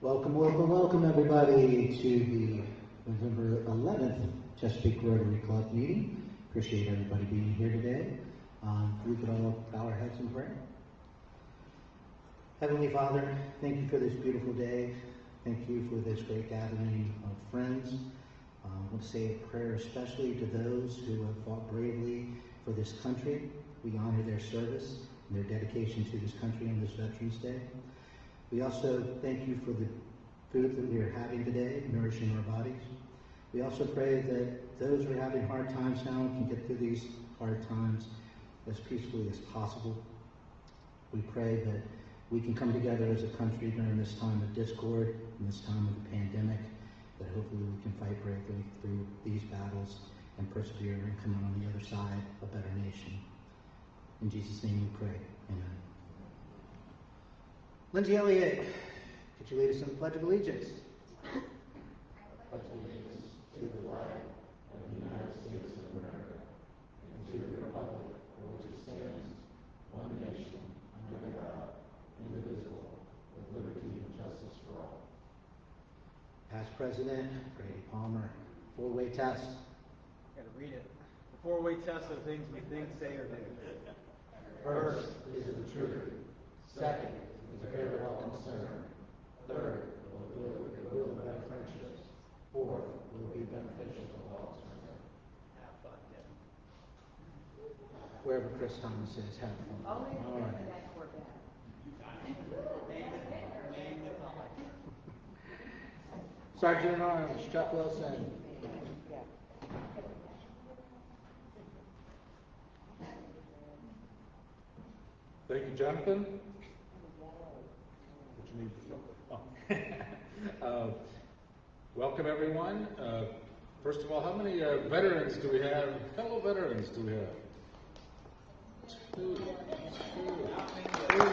Welcome, welcome, welcome everybody to the November 11th Chesapeake Rotary Club meeting. Appreciate everybody being here today. We could all bow our heads in prayer. Heavenly Father, thank you for this beautiful day. Thank you for this great gathering of friends. I want to say a prayer especially to those who have fought bravely for this country. We honor their service and their dedication to this country on this Veterans Day. We also thank you for the food that we are having today, nourishing our bodies. We also pray that those who are having hard times now can get through these hard times as peacefully as possible. We pray that we can come together as a country during this time of discord, in this time of the pandemic, that hopefully we can fight bravely through these battles and persevere and come out on the other side a better nation. In Jesus' name we pray. Amen. Lindsay Elliott, could you lead us in the Pledge of Allegiance? Pledge allegiance to the flag of the United States of America and to the republic for which it stands, one nation, under God, indivisible, with liberty and justice for all. Past President Brady Palmer, four-way test. Got to read it. The four-way test of things we think, say, or do. First is the truth. Second is a fair, welcome sinner. Third will do it with the will of our friendships. Fourth will be beneficial to all concerned. Have fun, Tim. Wherever Chris Thomas is, have fun. All right. Sergeant at Arms, Chuck Wilson. Thank you, Jonathan. What you need? Oh. Welcome, everyone. First of all, how many veterans do we have? Fellow veterans do we have? Two. Three. All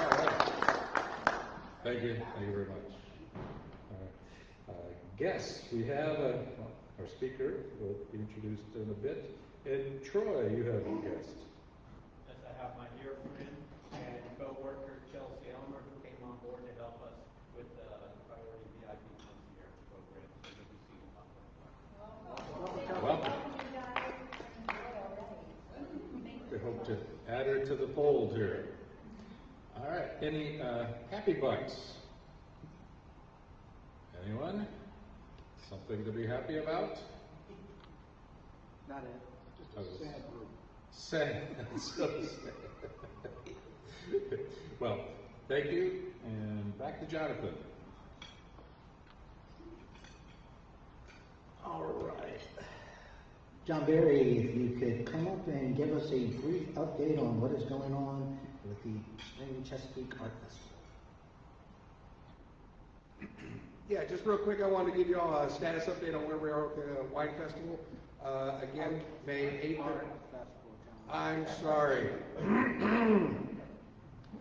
right. Thank you. Thank you very much. All right. Guests, we have our speaker will be introduced in a bit. And Troy, you have a guest. I have my dear friend and co-worker Chelsea Elmer, who came on board to help us with the Priority VIP Concierge program. So good to see you. Welcome. We hope to add her to the fold here. All right. Any happy bucks? Anyone? Something to be happy about? Not it. Just a sad group. Sad. So sad. Well, thank you, and back to Jonathan. All right. John Barry, if you could come up and give us a brief update on what is going on with the Spring Chesapeake Art Festival. Yeah, just real quick, I wanted to give you all a status update on where we are with the Wine Festival. Again, May 8th. I'm sorry.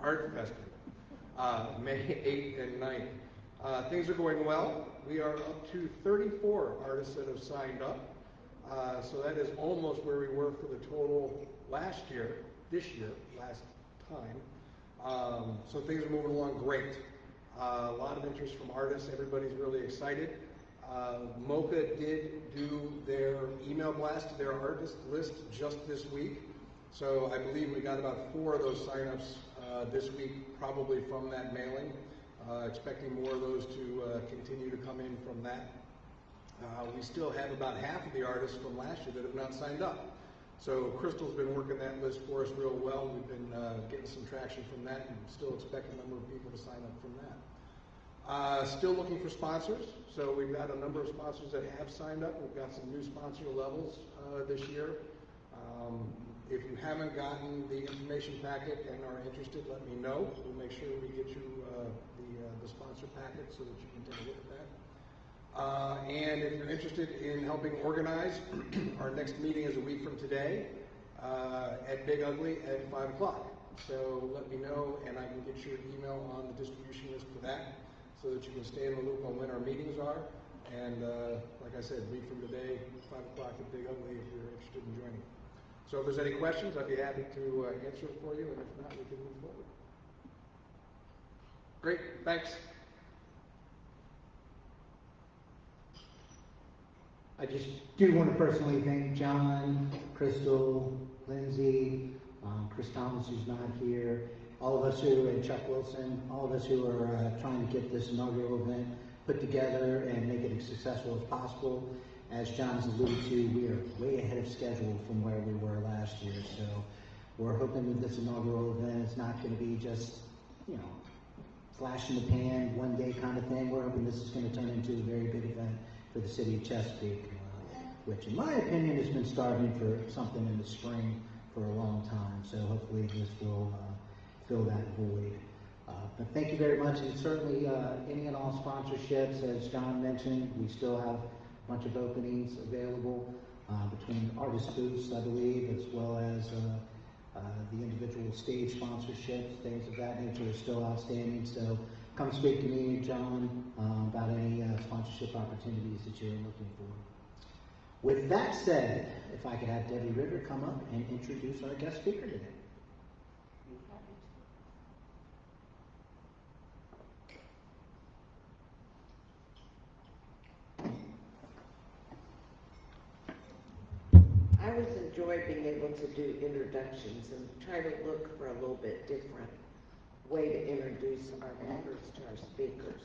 Art Festival. May 8th and 9th. Things are going well. We are up to 34 artists that have signed up. So that is almost where we were for the total last time. So things are moving along great. A lot of interest from artists. Everybody's really excited. MoCA did do their email blast to their artist list just this week. So I believe we got about 4 of those signups this week, probably from that mailing. Expecting more of those to continue to come in from that. We still have about half of the artists from last year that have not signed up. So Crystal's been working that list for us real well. We've been getting some traction from that and still expect a number of people to sign up from that. Still looking for sponsors. So we've got a number of sponsors that have signed up. We've got some new sponsor levels this year. If you haven't gotten the information packet and are interested, let me know. We'll make sure we get you the sponsor packet so that you can take a look at that. And if you're interested in helping organize, our next meeting is a week from today at Big Ugly at 5 o'clock. So let me know and I can get your email on the distribution list for that so that you can stay in the loop on when our meetings are. And like I said, a week from today, 5 o'clock at Big Ugly if you're interested in joining. So if there's any questions, I'd be happy to answer it for you, and if not, we can move forward. Great, thanks. I just do want to personally thank John, Crystal, Lindsay, Chris Thomas, who's not here, all of us who, and Chuck Wilson, all of us who are trying to get this inaugural event put together and make it as successful as possible. As John's alluded to, we are way ahead of schedule from where we were last year, so we're hoping that this inaugural event is not going to be just, you know, flash in the pan, one day kind of thing. We're hoping this is going to turn into a very big event for the city of Chesapeake, which in my opinion has been starving for something in the spring for a long time. So hopefully this will fill that void. But thank you very much, and certainly any and all sponsorships, as John mentioned, we still have a bunch of openings available between artist booths, I believe, as well as the individual stage sponsorships, things of that nature are still outstanding. So come speak to me, John, about any sponsorship opportunities that you're looking for. With that said, if I could have Debbie Ritter come up and introduce our guest speaker today. I always enjoy being able to do introductions and try to look for a little bit different way to introduce our members to our speakers.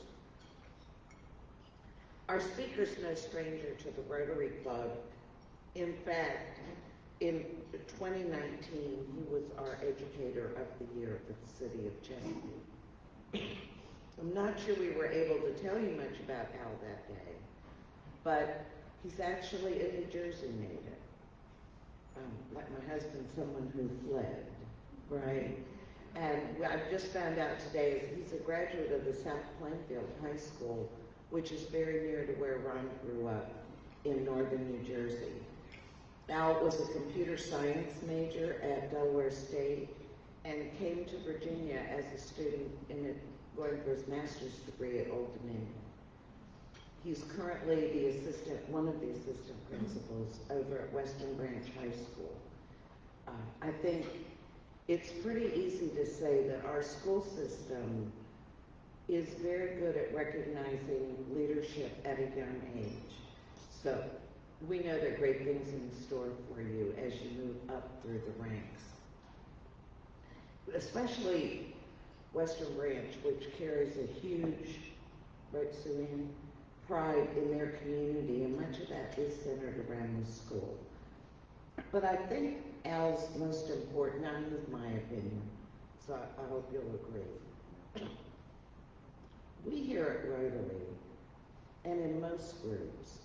Our speaker's no stranger to the Rotary Club. In fact, in 2019, he was our Educator of the Year for the City of Chesapeake. I'm not sure we were able to tell you much about Al that day, but he's actually a New Jersey native. Like my husband, someone who fled, right? And I've just found out today he's a graduate of the South Plainfield High School, which is very near to where Ron grew up in northern New Jersey. Al was a computer science major at Delaware State and came to Virginia as a student going for his master's degree at Old Dominion. He's currently one of the assistant principals over at Western Branch High School. I think it's pretty easy to say that our school system is very good at recognizing leadership at a young age. So we know there are great things in store for you as you move up through the ranks. Especially Western Branch, which carries a huge, right, Sue Ann, pride in their community, and much of that is centered around the school. But I think Al's most important, now this is my opinion, so I hope you'll agree. We here at Rotary, and in most groups,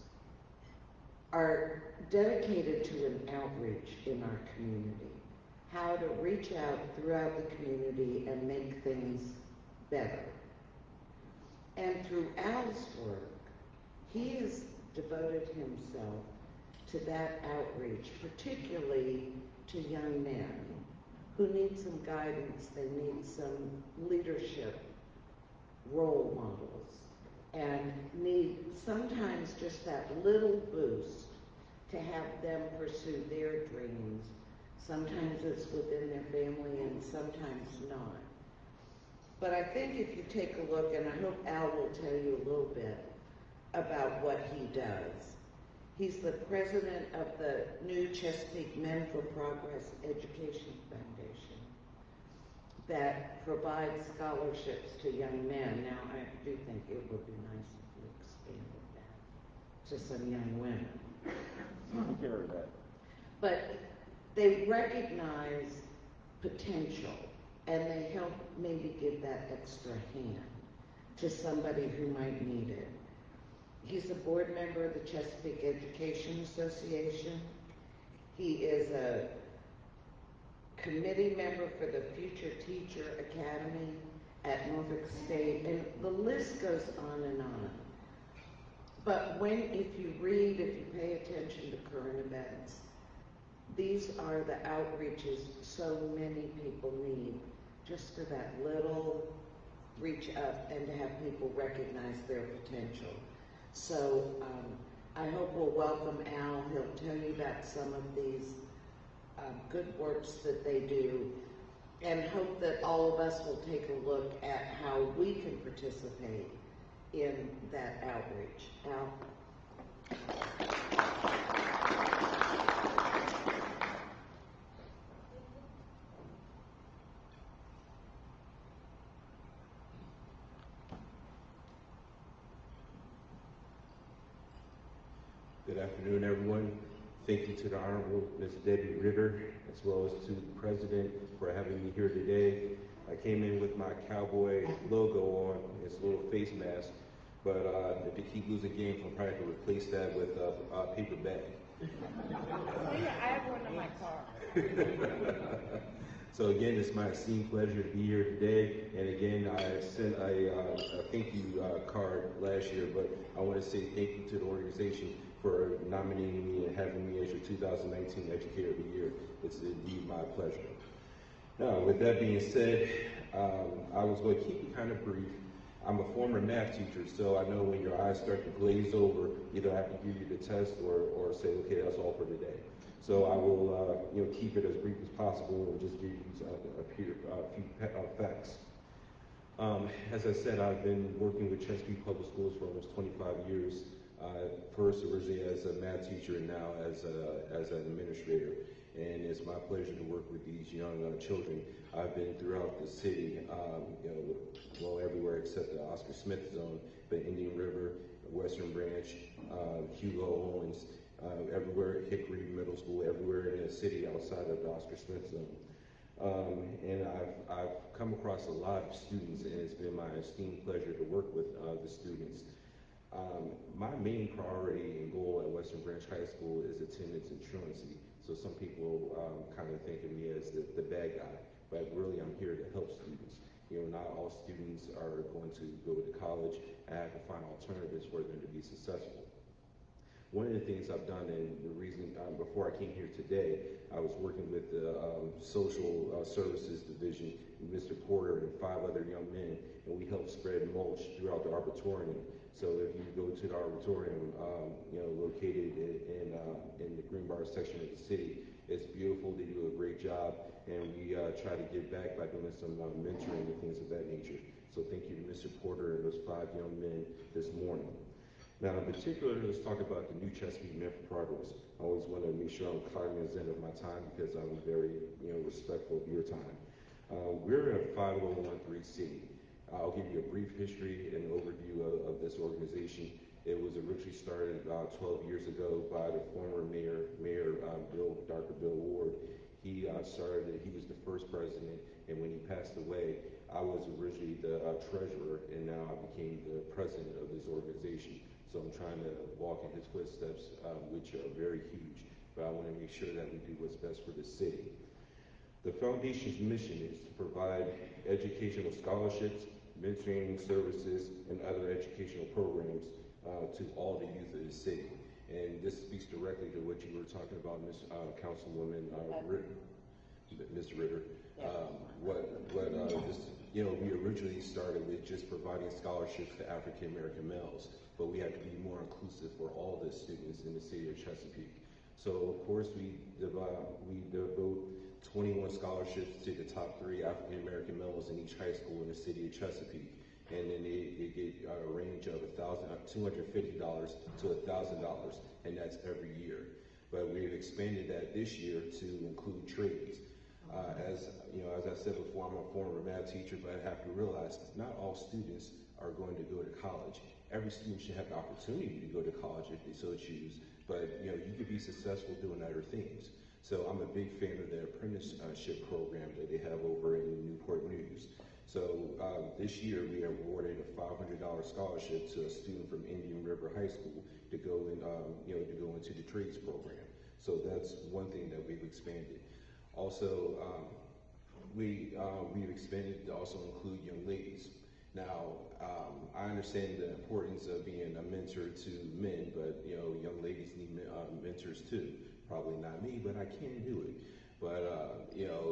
are dedicated to an outreach in our community, how to reach out throughout the community and make things better. And through Al's work, he has devoted himself to that outreach, particularly to young men who need some guidance, they need some leadership role models, and need sometimes just that little boost to have them pursue their dreams. Sometimes it's within their family and sometimes not. But I think if you take a look, and I hope Al will tell you a little bit about what he does. He's the president of the new Chesapeake Men for Progress Education Foundation that provides scholarships to young men. Now, I do think it would be nice if we expanded that to some young women. Hear that. But they recognize potential, and they help maybe give that extra hand to somebody who might need it. He's a board member of the Chesapeake Education Association. He is a committee member for the Future Teacher Academy at Norfolk State, and the list goes on and on. But if you pay attention to current events, these are the outreaches so many people need, just for that little reach up and to have people recognize their potential. So I hope we'll welcome Al. He'll tell you about some of these good works that they do. and hope that all of us will take a look at how we can participate in that outreach. Al? Good afternoon, everyone. Thank you to the Honorable Ms. Debbie Ritter, as well as to the President for having me here today. I came in with my cowboy logo on, this little face mask, but if you keep losing games, I'll probably have to replace that with a paper bag. I have one in my car. So again, it's my esteemed pleasure to be here today. And again, I sent a thank you card last year, but I want to say thank you to the organization for nominating me and having me as your 2019 Educator of the Year. It's indeed my pleasure. Now, with that being said, I was going to keep it kind of brief. I'm a former math teacher, so I know when your eyes start to glaze over, either I have to give you the test or say, okay, that's all for today. So I will keep it as brief as possible and just give you a few facts. As I said, I've been working with Chesapeake Public Schools for almost 25 years. First originally as a math teacher and now as an administrator. And it's my pleasure to work with these young children. I've been throughout the city, well, everywhere except the Oscar Smith zone, but Indian River, Western Branch, Hugo Owens, everywhere, Hickory Middle School, everywhere in the city outside of the Oscar Smith zone. And I've come across a lot of students, and it's been my esteemed pleasure to work with the students. My main priority and goal at Western Branch High School is attendance and truancy. So some people kind of think of me as the bad guy, but really I'm here to help students. Not all students are going to go to college. I have to find alternatives for them to be successful. One of the things I've done, and the reason before I came here today, I was working with the Social Services Division, Mr. Porter and 5 other young men, and we helped spread mulch throughout the arboretum. So if you go to the arboretum, located in the Greenbrier section of the city, it's beautiful. They do a great job, and we try to give back by doing some mentoring and things of that nature. So thank you to Mr. Porter and those 5 young men this morning. Now, in particular, let's talk about the new Chesapeake Men for Progress. I always want to make sure I'm cognizant of my time because I'm very, respectful of your time. We're a 501(c)(3). I'll give you a brief history and overview of this organization. It was originally started about 12 years ago by the former Mayor Dr. Bill Ward. He started it. He was the first president, and when he passed away, I was originally the treasurer, and now I became the president of this organization. So I'm trying to walk in his footsteps, which are very huge, but I want to make sure that we do what's best for the city. The foundation's mission is to provide educational scholarships, mentoring services, and other educational programs to all the youth of the city. And this speaks directly to what you were talking about, Ms. Councilwoman Ritter, Ms. Ritter. We originally started with just providing scholarships to African American males, but we have to be more inclusive for all the students in the city of Chesapeake. So of course we devote 21 scholarships to the top 3 African American males in each high school in the city of Chesapeake. And then they get a range of $250 to $1,000, and that's every year. But we've expanded that this year to include trades. As I said before, I'm a former math teacher, but I have to realize not all students are going to go to college. Every student should have the opportunity to go to college if they so choose, but you could be successful doing other things. So I'm a big fan of the apprenticeship program that they have over in Newport News. So this year we awarded a $500 scholarship to a student from Indian River High School to go into the trades program. So that's one thing that we've expanded. Also, we've expanded to also include young ladies. Now, I understand the importance of being a mentor to men, but young ladies need mentors too. Probably not me, but I can do it. But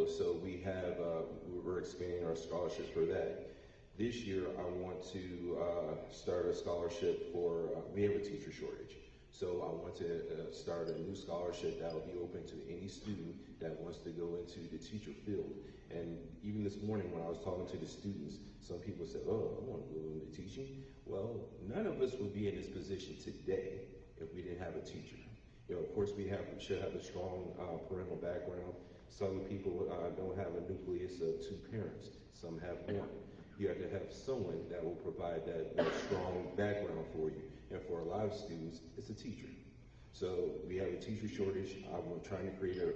so we're expanding our scholarships for that. This year, I want to start a scholarship for. We have a teacher shortage, So I want to start a new scholarship that will be open to any student that wants to go into the teacher field. And even this morning when I was talking to the students, some people said, oh, I want to go into teaching. Well, none of us would be in this position today if we didn't have a teacher. You know, of course, we should have a strong parental background. Some people don't have a nucleus of two parents. Some have one. You have to have someone that will provide that strong background for you. And for a lot of students, it's a teacher. So we have a teacher shortage. I'm trying to create a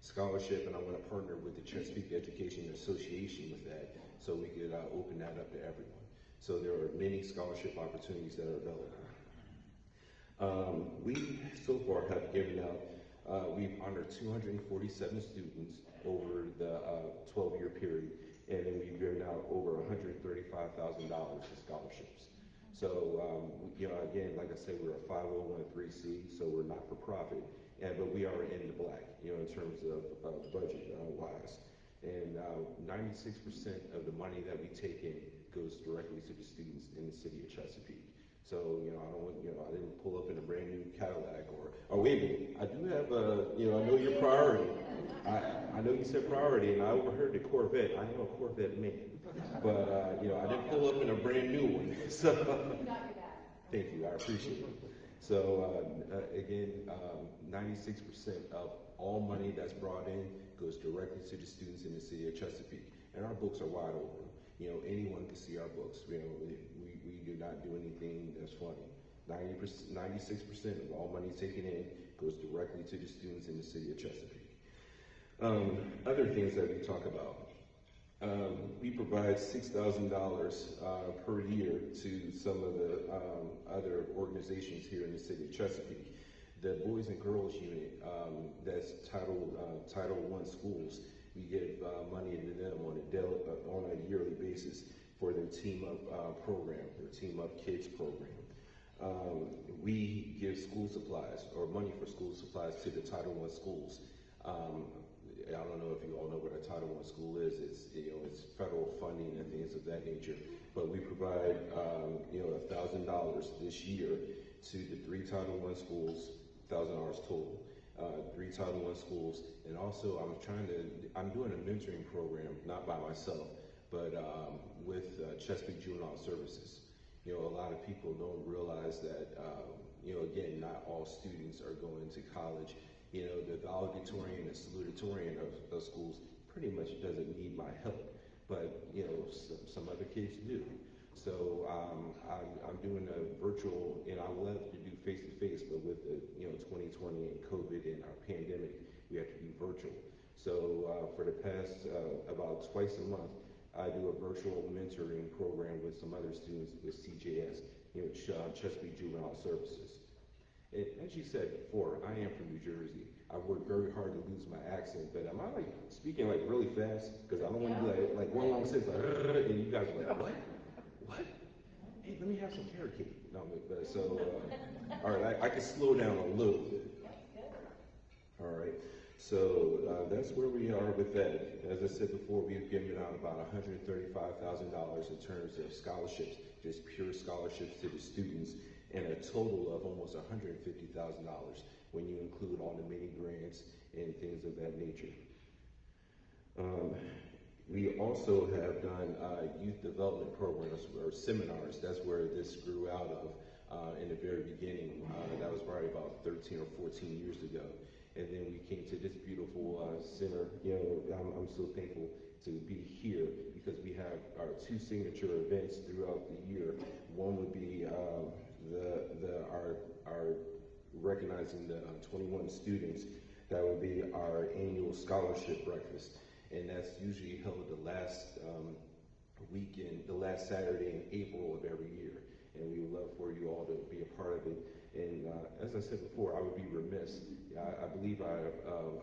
scholarship, and I want to partner with the Chesapeake Education Association with that, so we could open that up to everyone. So there are many scholarship opportunities that are available. We so far have given out, we've honored 247 students over the 12-year period, and then we've given out over $135,000 in scholarships. So, you know, again, like I said, we're a 501(c), so we're not for profit, but we are in the black, you know, in terms of budget wise. And 96% of the money that we take in goes directly to the students in the city of Chesapeake. So, you know, I didn't pull up in a brand new Cadillac or wait a minute, I do have you know, I know your priority. I know you said priority, and I overheard the Corvette. I am a Corvette man, but you know, I didn't pull up in a brand new one. So, thank you, I appreciate it. So again, 96% of all money that's brought in goes directly to the students in the city of Chesapeake, and our books are wide open. You know, anyone can see our books. You know, we do not do anything that's funny. 96% of all money taken in goes directly to the students in the city of Chesapeake. Other things that we talk about. We provide $6,000 per year to some of the other organizations here in the city of Chesapeake. The Boys and Girls Unit, that's Title I schools, we give money to them on a yearly basis for their Team Up program, their Team Up Kids program. We give school supplies or money for school supplies to the Title I schools. I don't know if you all know what a Title I school is. It's, you know, it's federal funding and things of that nature. But we provide, you know, $1,000 this year to the 3 Title I schools, $1,000 total. 3 Title I schools, and also I'm doing a mentoring program, not by myself, but with Chesapeake Juvenile Services. You know, a lot of people don't realize that, you know, again, not all students are going to college. You know, the valedictorian and salutatorian of schools pretty much doesn't need my help, but, you know, some other kids do. So I'm doing a virtual, and I would love to do face-to-face, but with the, you know, 2020 and COVID and our pandemic, we have to do virtual. So for the past about twice a month, I do a virtual mentoring program with some other students with CJS, you know, Chesapeake Juvenile Services. And as you said before, I am from New Jersey. I worked very hard to lose my accent, but am I like speaking like really fast? Because I don't want to be like one long sentence, like, and you guys are like, what? What? Hey, let me have some carrot cake. No, but so, all right, I can slow down a little bit. All right, so that's where we are with that. As I said before, we've given out about $135,000 in terms of scholarships, just pure scholarships to the students, and a total of almost $150,000 when you include all the mini grants and things of that nature. We also have done youth development programs or seminars. That's where this grew out of in the very beginning. That was probably about 13 or 14 years ago. And then we came to this beautiful center. You know, I'm so thankful to be here because we have our 2 signature events throughout the year. One would be our recognizing the 21 students. That would be our annual scholarship breakfast, and that's usually held the last weekend, the last Saturday in April of every year. And we would love for you all to be a part of it. And as I said before, I would be remiss. I believe I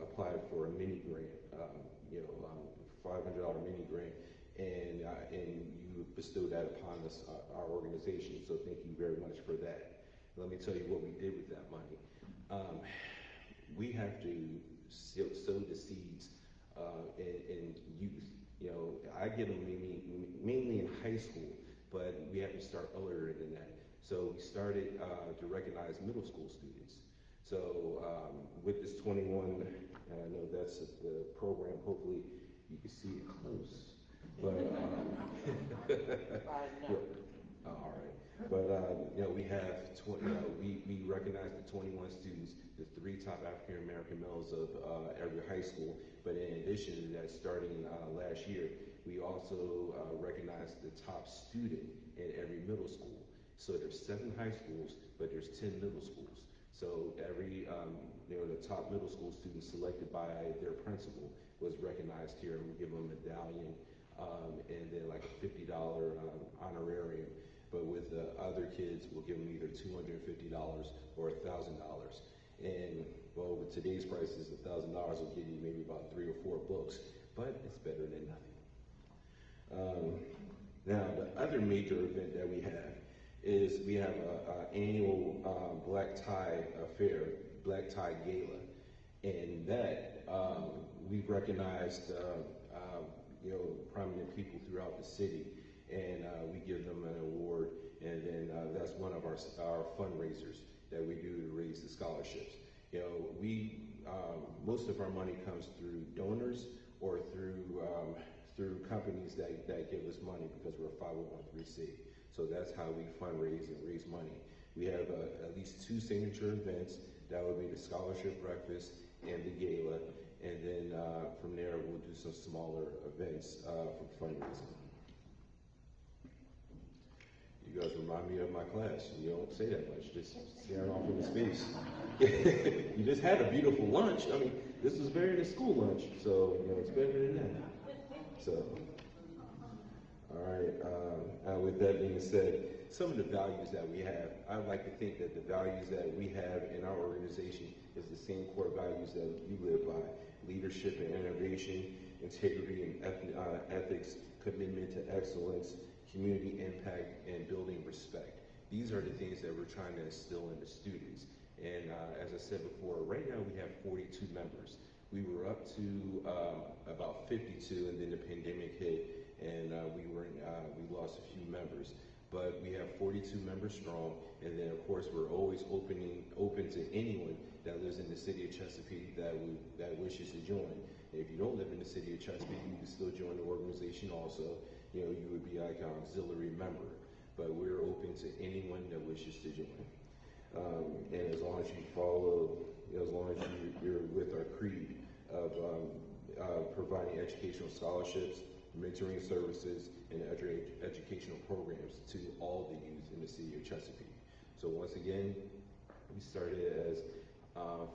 applied for a mini grant, you know, $500 mini grant, and you bestowed that upon us, our organization. So thank you very much for that. Let me tell you what we did with that money. We have to sow the seeds in youth. You know, I get them mainly in high school, but we have to start earlier than that. So we started to recognize middle school students. So with this 21, and I know that's the program, hopefully you can see it close. But yeah. All right. But we have we recognize the 21 students, the 3 top African American males of every high school. But in addition to that, starting last year, we also recognized the top student in every middle school. So there's 7 high schools, but there's 10 middle schools. So every the top middle school student selected by their principal was recognized here, and we give them a medallion and then like a $50 honorarium. But with the other kids, we'll give them either $250 or $1,000. And well, with today's prices, $1,000 will get you maybe about 3 or 4 books, but it's better than nothing. Now, the other major event that we have is we have an annual black tie affair, black tie gala, and that we've recognized prominent people throughout the city, and we give them an award, and then that's one of our fundraisers that we do to raise the scholarships. We most of our money comes through donors or through companies that give us money because we're a 501(c). So that's how we fundraise and raise money. We have at least 2 signature events. That would be the scholarship breakfast and the gala. And then from there, we'll do some smaller events for fundraising. You guys remind me of my class. You don't say that much, just staring off into space. You just had a beautiful lunch. I mean, this was better than school lunch, so it's better than that. So, all right. With that being said, some of the values that we have, I would like to think that the values that we have in our organization is the same core values that you live by: leadership and innovation, integrity and ethics, commitment to excellence, community impact, and building respect. These are the things that we're trying to instill in the students. And as I said before, right now we have 42 members. We were up to about 52, and then the pandemic hit, and we lost a few members. But we have 42 members strong, and then of course we're always open to anyone that lives in the city of Chesapeake that wishes to join. And if you don't live in the city of Chesapeake, you can still join the organization also. You would be like an auxiliary member, but we're open to anyone that wishes to join. And as long as you follow, as long as you're with our creed of providing educational scholarships, mentoring services, and educational programs to all the youth in the city of Chesapeake. So once again, we started as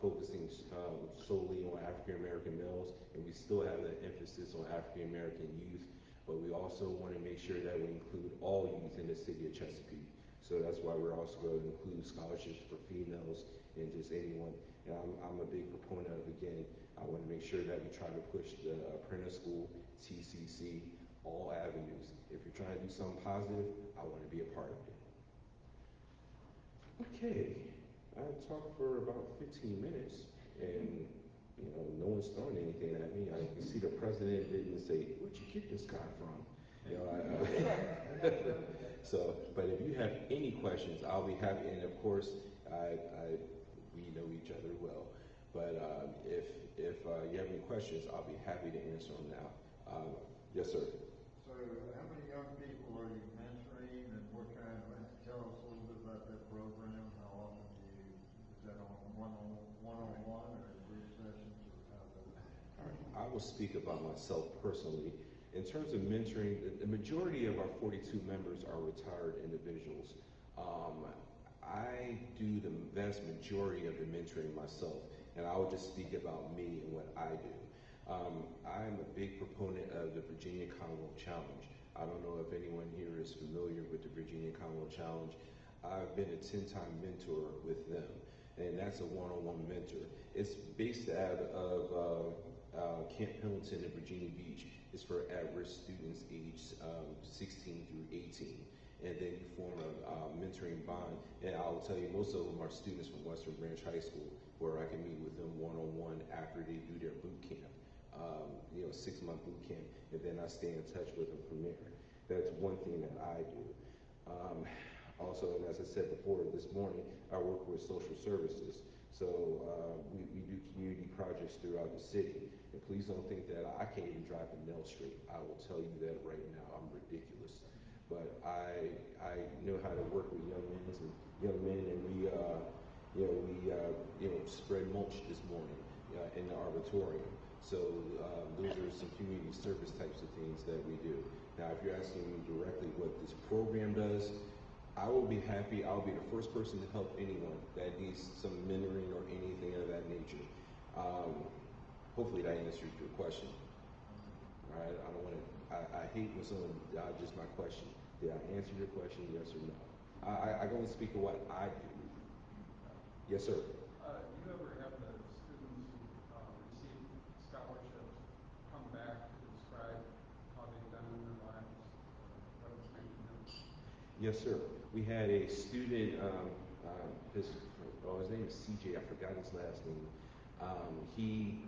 focusing solely on African American males, and we still have that emphasis on African American youth, but we also want to make sure that we include all youth in the city of Chesapeake. So that's why we're also going to include scholarships for females and just anyone. And I'm a big proponent of, again, I want to make sure that we try to push the apprentice school, TCC, all avenues. If you're trying to do something positive, I want to be a part of it. Okay, I talked for about 15 minutes, and no one's throwing anything at me. I can see the president didn't say, "Where'd you get this guy from?" So, but if you have any questions, I'll be happy. And of course, we know each other well. But if you have any questions, I'll be happy to answer them now. Yes, sir. So, how many young people are you mentoring, and what kind of? Tell us a little bit about that program. How often is that on one-on-one or group sessions, or how does it? All right. I will speak about myself personally. In terms of mentoring, the majority of our 42 members are retired individuals. I do the vast majority of the mentoring myself, and I will just speak about me and what I do. I'm a big proponent of the Virginia Commonwealth Challenge. I don't know if anyone here is familiar with the Virginia Commonwealth Challenge. I've been a 10-time mentor with them, and that's a one-on-one mentor. It's based out of Camp Pendleton in Virginia Beach. It's for at-risk students aged 16 through 18. And then you form a mentoring bond. And I will tell you, most of them are students from Western Branch High School, where I can meet with them one-on-one after they do their boot camp, 6-month boot camp, and then I stay in touch with them from there. That's one thing that I do. Also, and as I said before this morning, I work with social services. So we do community projects throughout the city. And please don't think that I can't even drive a nail straight. I will tell you that right now. I'm ridiculous. But I know how to work with young men, and we spread mulch this morning in the arboretum. So those are some community service types of things that we do. Now, if you're asking me directly what this program does, I will be happy. I'll be the first person to help anyone that needs some mentoring or anything of that nature. Hopefully that answers your question. All right, I don't want to. I hate when someone dodges my question. Did I answer your question? Yes or no? I can only speak of what I do. Yes, sir. Do you ever have the students who receive scholarships come back to describe how they've done in their lives, what it's made them? Yes, sir. We had a student, his name is CJ, I forgot his last name. He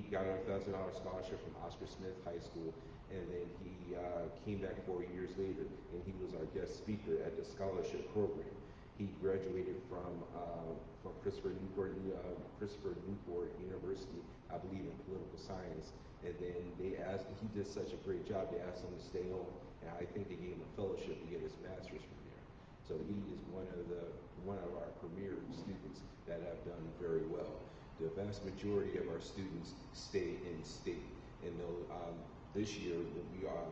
got a $1,000 scholarship from Oscar Smith High School, and then he came back 4 years later, and he was our guest speaker at the scholarship program. He graduated from Christopher Newport University, I believe in political science, and then he did such a great job, they asked him to stay on, and I think they gave him a fellowship to get his master's from there. So he is one of our premier students that have done very well. The vast majority of our students stay in state, and this year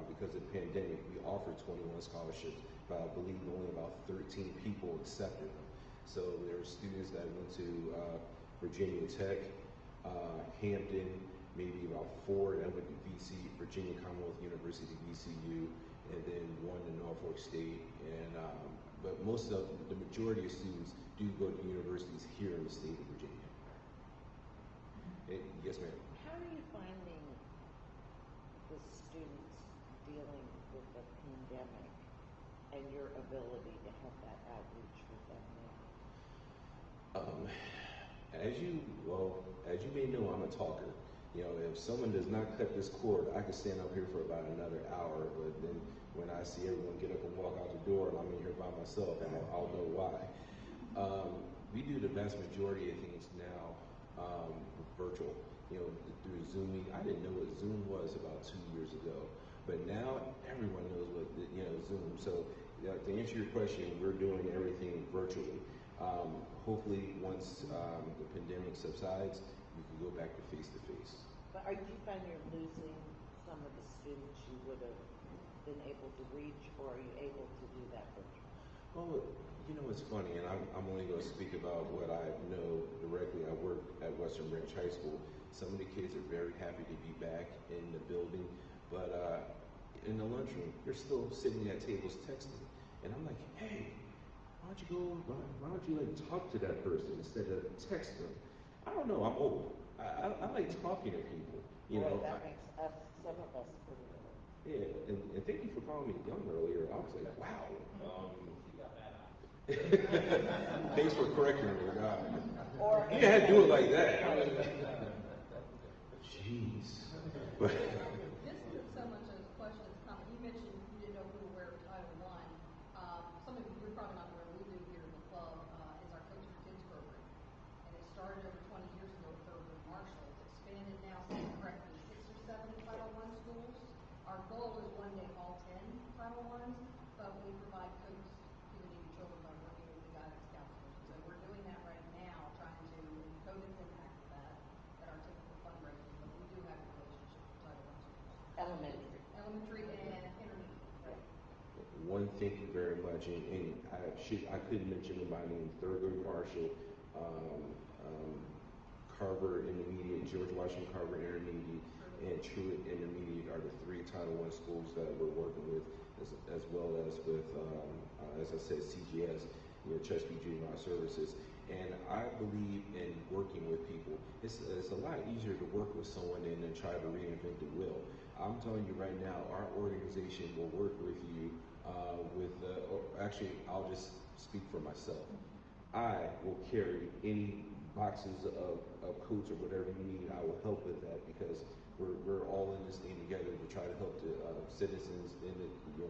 because of the pandemic, we offered 21 scholarships, but I believe only about 13 people accepted them. So there are students that went to Virginia Tech, Hampton, maybe about 4 that went to Virginia Commonwealth University, VCU, and then one to Norfolk State. And but the majority of students do go to universities here in the state of Virginia. Yes, ma'am. How are you finding the students dealing with the pandemic and your ability to have that outreach with them now? As you may know, I'm a talker. You know, if someone does not cut this cord, I could stand up here for about another hour, but then when I see everyone get up and walk out the door and I'm in here by myself, I'll know why. We do the vast majority of things now virtual, through Zooming. I didn't know what Zoom was about 2 years ago, but now everyone knows what Zoom. So to answer your question, we're doing everything virtually. Hopefully, once the pandemic subsides, we can go back to face-to-face. But do you find you're losing some of the students you would have been able to reach, or are you able to do that virtually? Well, it's funny, and I'm only going to speak about what I know directly. I work at Western Branch High School. Some of the kids are very happy to be back in the building, but in the lunchroom, they're still sitting at tables texting. And I'm like, hey, why don't you talk to that person instead of text them? I don't know, I'm old. I like talking to people. That makes some of us pretty old. Yeah, and thank you for calling me young earlier. I was like, wow. Thanks for correcting me. You had to do it like that. Jeez. This isn't so much as a question as a comment. You mentioned you didn't know if we were aware of Title I. Some of you're probably not aware, we do here in the club is our Coach for Kids program. And it started over 20 years ago with Thurgood Marshall. It's expanded now, so correctly, 6 or 7 Title I schools. Our goal is one day all 10 Title I's, but we provide coaches to the needy children by working with the guidance counselors. So we're doing that right now, trying to, and COVID's impacted that at our typical fundraising, but we do have a relationship with Title I schools. Elementary and intermediate. Right. One, thank you very much, and I couldn't mention them by name. Thurgood Marshall, Carver Intermediate, George Washington Carver Intermediate, and Truett Intermediate are the 3 Title I schools that we're working with, as well as with, as I said, CGS, Chesapeake Juvenile Services. And I believe in working with people. It's a lot easier to work with someone than to try to reinvent the wheel. I'm telling you right now, our organization will work with you actually, I'll just speak for myself. I will carry any boxes of coats or whatever you need. I will help with that because we're all in this thing together to try to help the citizens and the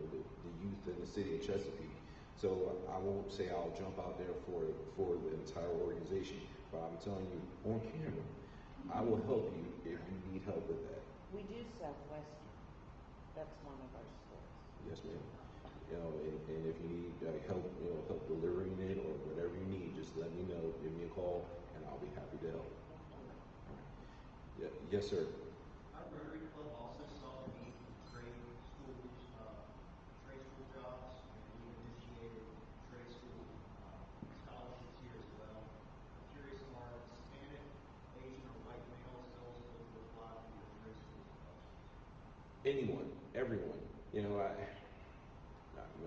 youth in the city of Chesapeake. So I won't say I'll jump out there for the entire organization, but I'm telling you on camera, I will help you if you need help with that. We do Southwestern. That's one of our schools. Yes, ma'am. You know, and if you need help, help delivering it or whatever you need, just let me know. Give me a call, and I'll be happy to help. Yeah. Yes, sir. Our Rotary Club also saw the need for trade schools, trade school jobs, and we initiated trade school scholarships here as well. I'm curious, are Hispanic, Asian, or white males eligible to apply for your trade school scholarships? Anyone, everyone.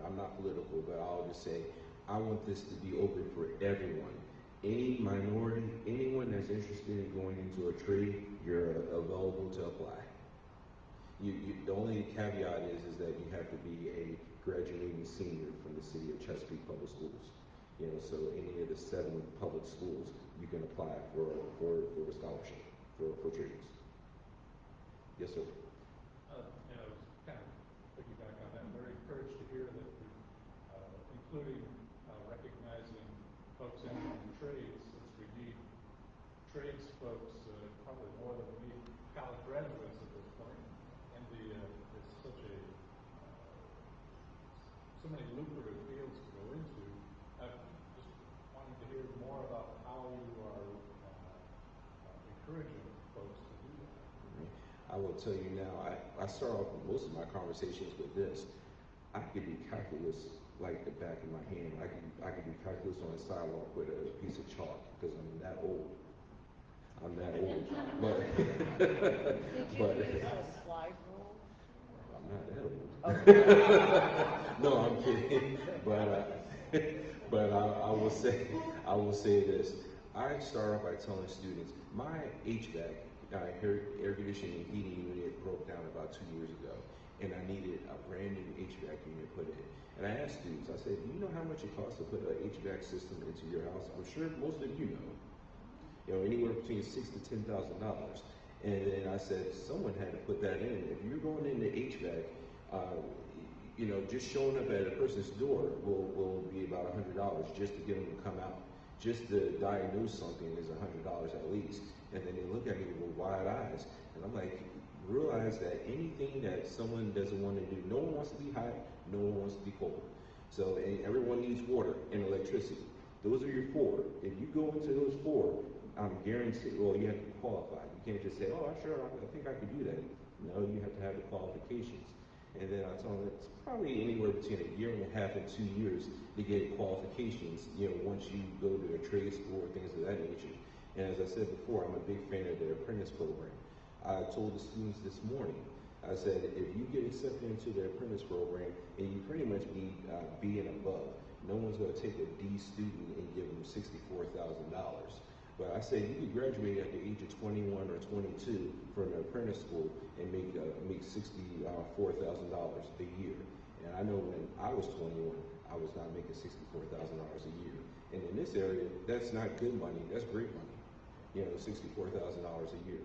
I'm not political, but I'll just say I want this to be open for everyone. Any minority, anyone that's interested in going into a trade, you're available to apply. The only caveat is that you have to be a graduating senior from the city of Chesapeake Public Schools. So any of the 7 public schools, you can apply for a scholarship for trades. Yes, sir. Kind of piggyback on that. I'm very encouraged to hear that including recognizing folks in the trades, since we need trades folks probably more than we need college graduates at this point. And it's such so many lucrative fields to go into. I just wanted to hear more about how you are encouraging folks to do that. I will tell you now, I start off most of my conversations with this. I could do calculus like the back of my hand. I could do calculus on a sidewalk with a piece of chalk because I'm that old. But Did you use a slide rule? I'm not that old. No, I'm kidding. But I will say this. I start off by telling students my HVAC, air conditioning and heating unit, broke down about 2 years ago, and I needed a brand new HVAC unit put in. And I asked students, I said, do you know how much it costs to put an HVAC system into your house? I'm sure most of you know. Anywhere between $6,000 to $10,000. And then I said, someone had to put that in. If you're going into HVAC, just showing up at a person's door will be about $100 just to get them to come out. Just to diagnose something is $100 at least. And then they look at me with wide eyes. And I'm like, realize that anything that someone doesn't want to do, no one wants to be hot, no one wants to be cold. So everyone needs water and electricity. Those are your 4. If you go into those 4, I'm guaranteed, you have to be qualified. You can't just say, I think I could do that. No, you have to have the qualifications. And then I tell them it's probably anywhere between 1.5 years and 2 years to get qualifications, once you go to a trade school or things of that nature. And as I said before, I'm a big fan of the apprentice program. I told the students this morning, I said, if you get accepted into the apprentice program and you pretty much be B and above, no one's going to take a D student and give them $64,000. But I said you could graduate at the age of 21 or 22 from an apprentice school and make $64,000 a year. And I know when I was 21, I was not making $64,000 a year. And in this area, that's not good money. That's great money. $64,000 a year.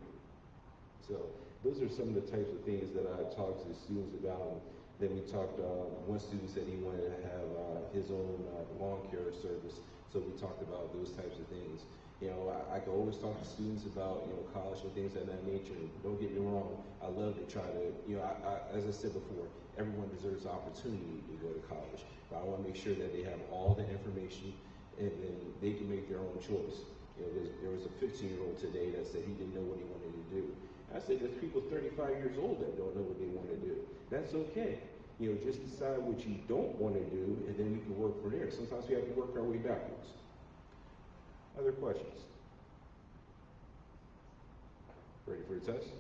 So those are some of the types of things that I talked to the students about. Then we talked, one student said he wanted to have his own lawn care service. So we talked about those types of things. I can always talk to students about, college and things of that nature. Don't get me wrong. I love to try to, as I said before, everyone deserves the opportunity to go to college. But I want to make sure that they have all the information and then they can make their own choice. There was a 15-year-old today that said he didn't know what he wanted to do. I said there's people 35 years old that don't know what they want to do. That's okay. Just decide what you don't want to do, and then we can work from there. Sometimes we have to work our way backwards. Other questions? Ready for the test?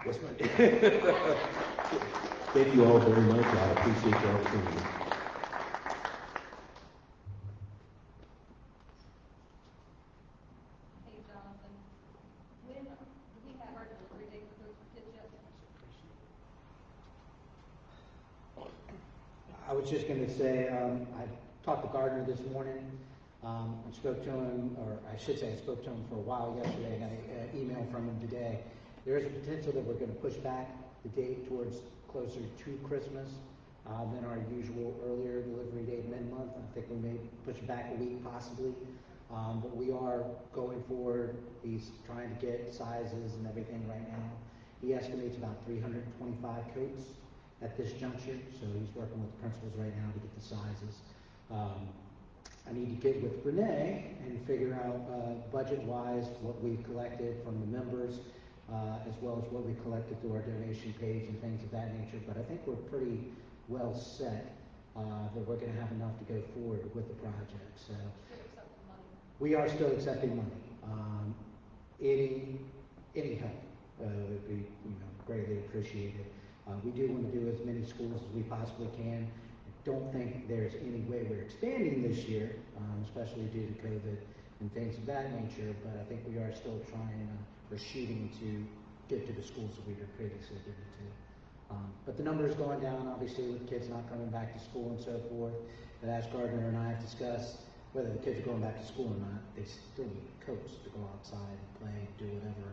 Yes, ma'am. Thank you all very much. I appreciate the opportunity. Hey, Jonathan, when do we have our delivery date for those kits yet? I was just going to say, I talked to Gardner this morning. I spoke to him, or I should say I spoke to him for a while yesterday. I got an email from him today. There is a potential that we're going to push back the date towards closer to Christmas. than our usual earlier delivery date mid-month. I think we may push it back a week possibly. But we are going forward. He's trying to get sizes and everything right now. He estimates about 325 coats at this juncture, so he's working with the principals right now to get the sizes. I need to get with Renee and figure out budget-wise what we collected from the members, as well as what we collected through our donation page and things of that nature. But I think we're pretty well set that we're going to have enough to go forward with the project. So we are still accepting money. Any help would be greatly appreciated. We do want to do as many schools as we possibly can. Don't think there's any way we're expanding this year, especially due to COVID and things of that nature, but I think we are still trying or shooting to get to the schools that we were previously given to. But the number is going down, obviously, with kids not coming back to school and so forth. But as Gardner and I have discussed, whether the kids are going back to school or not, they still need coats to go outside and play and do whatever,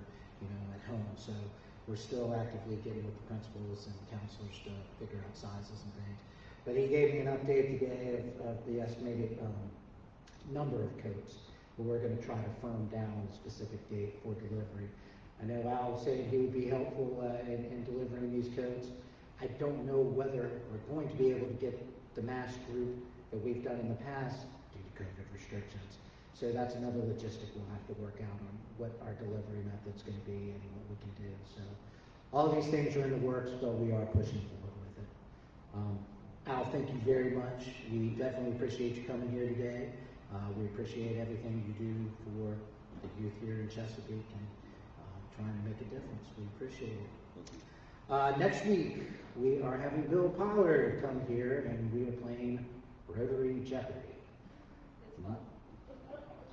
at home. So we're still actively getting with the principals and counselors to figure out sizes and things. But he gave me an update today of the estimated number of coats. But we're going to try to firm down a specific date for delivery. I know Al said he would be helpful in delivering these coats. I don't know whether we're going to be able to get the mass group that we've done in the past due to COVID restrictions. So that's another logistic we'll have to work out on what our delivery method's going to be and what we can do. So all of these things are in the works, but we are pushing forward with it. Al, thank you very much. We definitely appreciate you coming here today. We appreciate everything you do for the youth here in Chesapeake and trying to make a difference. We appreciate it. Next week, we are having Bill Pollard come here and we are playing Rotary Jeopardy.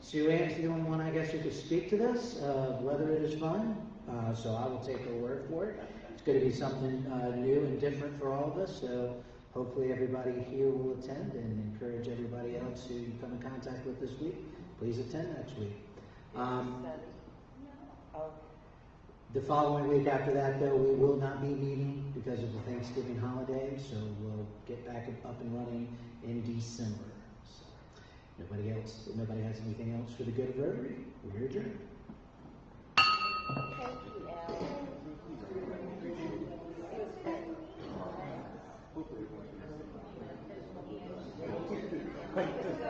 Sue Ann's the only one, I guess, who could speak to this, whether it is fun. So I will take her word for it. It's going to be something new and different for all of us. So hopefully everybody here will attend and encourage everybody else who you come in contact with this week. Please attend next week. The following week after that, though, we will not be meeting because of the Thanksgiving holiday. So we'll get back up and running in December. So nobody has anything else for the good of Rotary? We're adjourned. Thank you, Al.